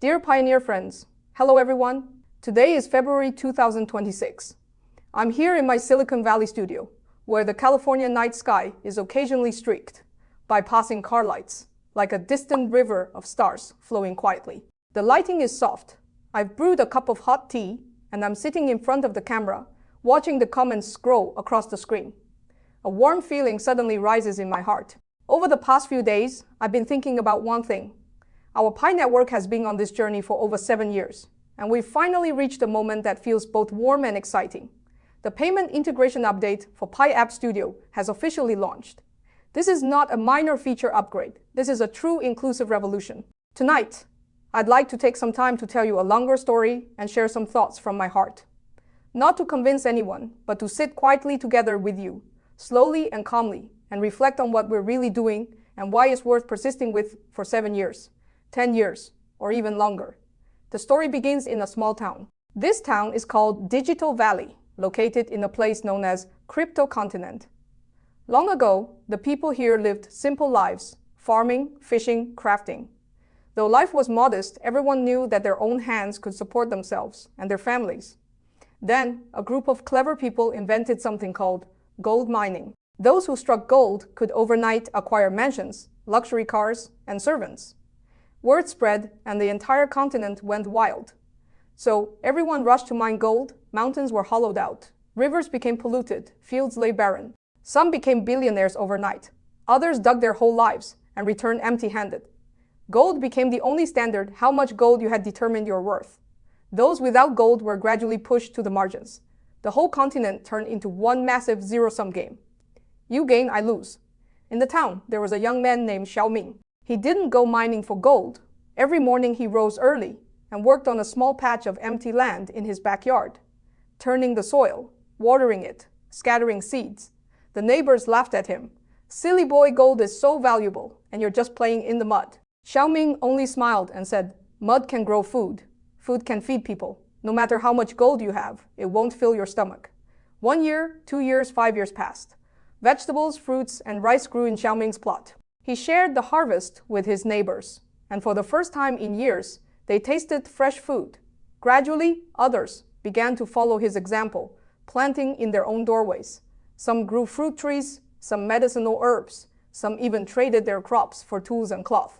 Dear Pioneer friends, hello everyone. Today is February 2026. I'm here in my Silicon Valley studio, where the California night sky is occasionally streaked by passing car lights, like a distant river of stars flowing quietly. The lighting is soft. I've brewed a cup of hot tea, and I'm sitting in front of the camera, watching the comments scroll across the screen. A warm feeling suddenly rises in my heart. Over the past few days, I've been thinking about one thing. Our Pi network has been on this journey for over 7 years, and we've finally reached a moment that feels both warm and exciting. The payment integration update for Pi App Studio has officially launched. This is not a minor feature upgrade. This is a true inclusive revolution. Tonight, I'd like to take some time to tell you a longer story and share some thoughts from my heart. Not to convince anyone, but to sit quietly together with you, slowly and calmly, and reflect on what we're really doing and why it's worth persisting with for 7 years, 10 years, or even longer. The story begins in a small town. This town is called Digital Valley, located in a place known as Crypto Continent. Long ago, the people here lived simple lives, farming, fishing, crafting. Though life was modest, everyone knew that their own hands could support themselves and their families. Then, a group of clever people invented something called gold mining. Those who struck gold could overnight acquire mansions, luxury cars, and servants. Word spread, and the entire continent went wild. So everyone rushed to mine gold, mountains were hollowed out, rivers became polluted, fields lay barren. Some became billionaires overnight. Others dug their whole lives and returned empty-handed. Gold became the only standard how much gold you had determined your worth. Those without gold were gradually pushed to the margins. The whole continent turned into one massive zero-sum game. You gain, I lose. In the town, there was a young man named Xiaoming. He didn't go mining for gold. Every morning he rose early and worked on a small patch of empty land in his backyard, turning the soil, watering it, scattering seeds. The neighbors laughed at him. "Silly boy, gold is so valuable, and you're just playing in the mud." Xiaoming only smiled and said, "Mud can grow food. Food can feed people. No matter how much gold you have, it won't fill your stomach." 1 year, 2 years, 5 years passed. Vegetables, fruits, and rice grew in Xiaoming's plot. He shared the harvest with his neighbors, and for the first time in years, they tasted fresh food. Gradually, others began to follow his example, planting in their own doorways. Some grew fruit trees, some medicinal herbs, some even traded their crops for tools and cloth.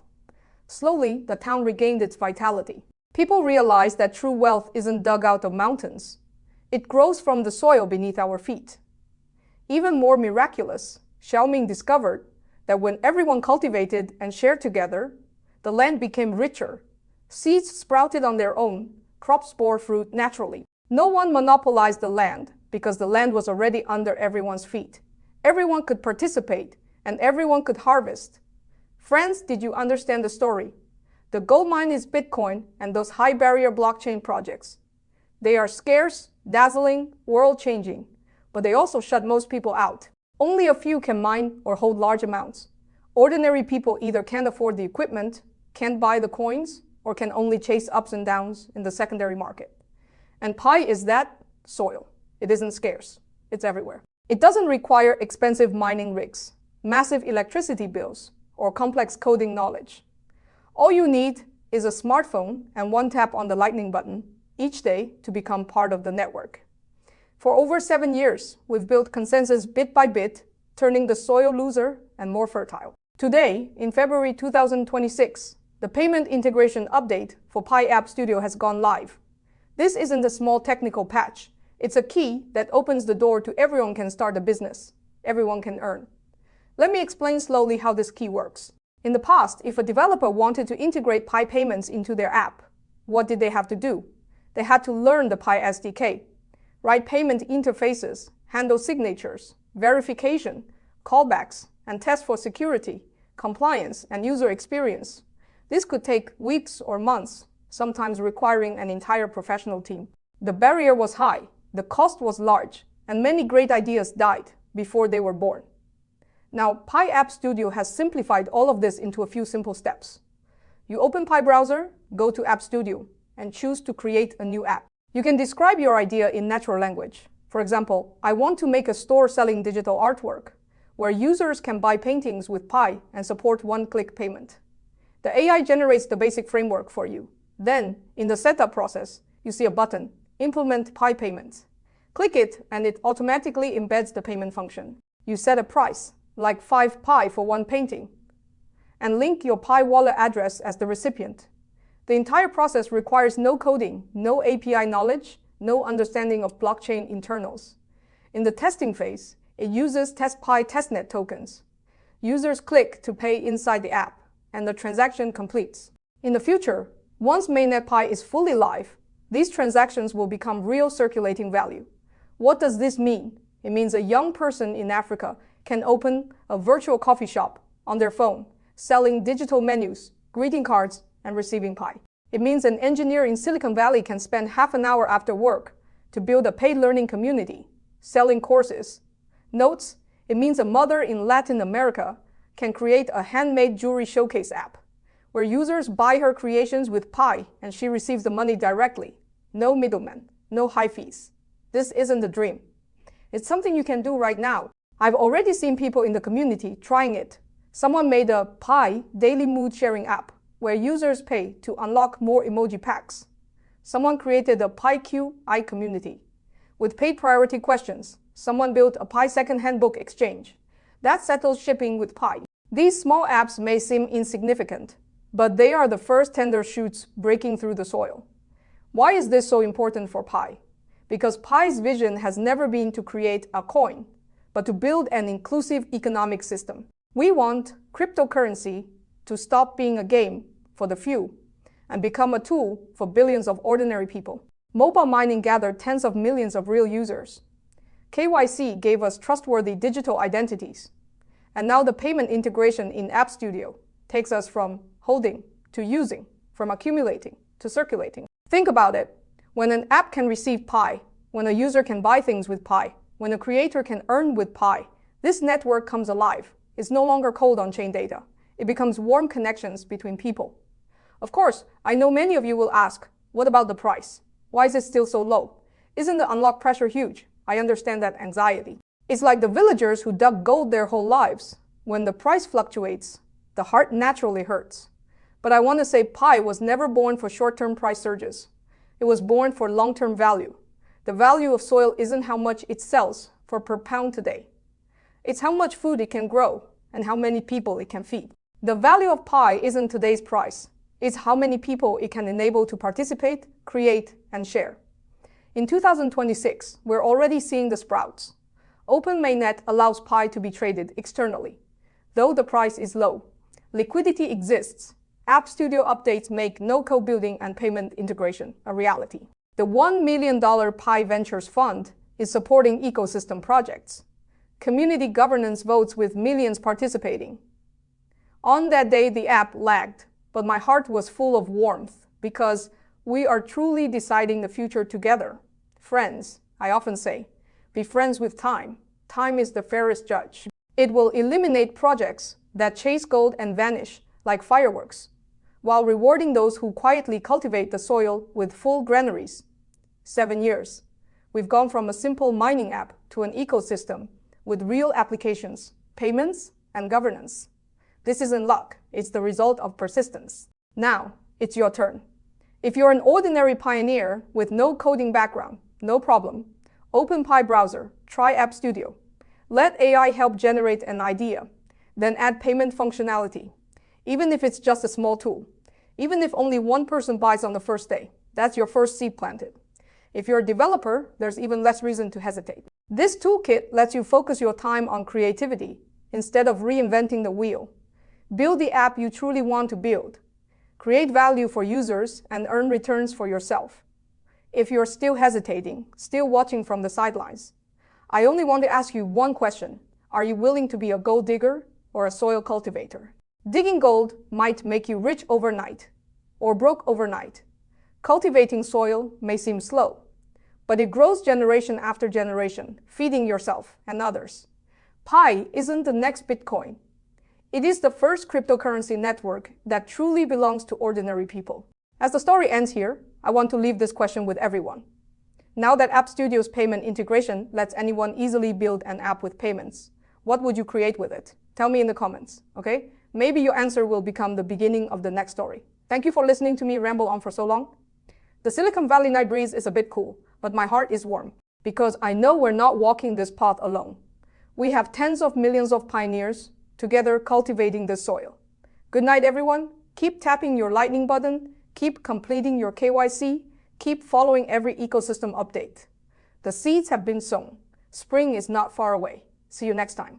Slowly, the town regained its vitality. People realized that true wealth isn't dug out of mountains. It grows from the soil beneath our feet. Even more miraculous, Xiaoming discovered that when everyone cultivated and shared together, the land became richer. Seeds sprouted on their own, crops bore fruit naturally. No one monopolized the land because the land was already under everyone's feet. Everyone could participate and everyone could harvest. Friends, did you understand the story? The gold mine is Bitcoin and those high-barrier blockchain projects. They are scarce, dazzling, world-changing, but they also shut most people out. Only a few can mine or hold large amounts. Ordinary people either can't afford the equipment, can't buy the coins, or can only chase ups and downs in the secondary market. And Pi is that soil. It isn't scarce. It's everywhere. It doesn't require expensive mining rigs, massive electricity bills, or complex coding knowledge. All you need is a smartphone and one tap on the lightning button each day to become part of the network. For over 7 years, we've built consensus bit by bit, turning the soil looser and more fertile. Today, in February 2026, the payment integration update for Pi App Studio has gone live. This isn't a small technical patch. It's a key that opens the door to everyone can start a business. Everyone can earn. Let me explain slowly how this key works. In the past, if a developer wanted to integrate Pi payments into their app, what did they have to do? They had to learn the Pi SDK, write payment interfaces, handle signatures, verification, callbacks, and test for security, compliance, and user experience. This could take weeks or months, sometimes requiring an entire professional team. The barrier was high, the cost was large, and many great ideas died before they were born. Now, Pi App Studio has simplified all of this into a few simple steps. You open Pi browser, go to App Studio, and choose to create a new app. You can describe your idea in natural language. For example, I want to make a store selling digital artwork, where users can buy paintings with Pi and support one-click payment. The AI generates the basic framework for you. Then, in the setup process, you see a button, Implement Pi Payments. Click it and it automatically embeds the payment function. You set a price, like 5 Pi for one painting, and link your Pi wallet address as the recipient. The entire process requires no coding, no API knowledge, no understanding of blockchain internals. In the testing phase, it uses TestPi testnet tokens. Users click to pay inside the app, and the transaction completes. In the future, once mainnet Pi is fully live, these transactions will become real circulating value. What does this mean? It means a young person in Africa can open a virtual coffee shop on their phone, selling digital menus, greeting cards, and receiving Pi. It means an engineer in Silicon Valley can spend half an hour after work to build a paid learning community, selling courses. Notes, it means a mother in Latin America can create a handmade jewelry showcase app, where users buy her creations with Pi and she receives the money directly. No middleman, no high fees. This isn't a dream. It's something you can do right now. I've already seen people in the community trying it. Someone made a Pi daily mood sharing app where users pay to unlock more emoji packs. Someone created a PiQI community. With paid priority questions, someone built a Pi second-hand book exchange. That settles shipping with Pi. These small apps may seem insignificant, but they are the first tender shoots breaking through the soil. Why is this so important for Pi? Because Pi's vision has never been to create a coin, but to build an inclusive economic system. We want cryptocurrency to stop being a game for the few and become a tool for billions of ordinary people. Mobile mining gathered tens of millions of real users. KYC gave us trustworthy digital identities. And now the payment integration in App Studio takes us from holding to using, from accumulating to circulating. Think about it. When an app can receive Pi, when a user can buy things with Pi, when a creator can earn with Pi, this network comes alive. It's no longer cold on-chain data. It becomes warm connections between people. Of course, I know many of you will ask, what about the price? Why is it still so low? Isn't the unlock pressure huge? I understand that anxiety. It's like the villagers who dug gold their whole lives. When the price fluctuates, the heart naturally hurts. But I want to say Pi was never born for short-term price surges. It was born for long-term value. The value of soil isn't how much it sells for per pound today. It's how much food it can grow and how many people it can feed. The value of Pi isn't today's price. It's how many people it can enable to participate, create, and share. In 2026, we're already seeing the sprouts. Open Mainnet allows Pi to be traded externally. Though the price is low, liquidity exists. App Studio updates make no-code building and payment integration a reality. The $1 million Pi Ventures Fund is supporting ecosystem projects. Community governance votes with millions participating. On that day, the app lagged, but my heart was full of warmth because we are truly deciding the future together. Friends, I often say, be friends with time. Time is the fairest judge. It will eliminate projects that chase gold and vanish like fireworks, while rewarding those who quietly cultivate the soil with full granaries. 7 years. We've gone from a simple mining app to an ecosystem with real applications, payments, and governance. This isn't luck, it's the result of persistence. Now, it's your turn. If you're an ordinary pioneer with no coding background, no problem. Open Pi browser, try App Studio. Let AI help generate an idea, then add payment functionality. Even if it's just a small tool. Even if only one person buys on the first day, that's your first seed planted. If you're a developer, there's even less reason to hesitate. This toolkit lets you focus your time on creativity instead of reinventing the wheel. Build the app you truly want to build. Create value for users and earn returns for yourself. If you're still hesitating, still watching from the sidelines, I only want to ask you one question. Are you willing to be a gold digger or a soil cultivator? Digging gold might make you rich overnight or broke overnight. Cultivating soil may seem slow, but it grows generation after generation, feeding yourself and others. Pi isn't the next Bitcoin. It is the first cryptocurrency network that truly belongs to ordinary people. As the story ends here, I want to leave this question with everyone. Now that App Studio's payment integration lets anyone easily build an app with payments, what would you create with it? Tell me in the comments, okay? Maybe your answer will become the beginning of the next story. Thank you for listening to me ramble on for so long. The Silicon Valley night breeze is a bit cool, but my heart is warm because I know we're not walking this path alone. We have tens of millions of pioneers together cultivating this soil. Good night, everyone. Keep tapping your lightning button, keep completing your KYC, keep following every ecosystem update. The seeds have been sown. Spring is not far away. See you next time.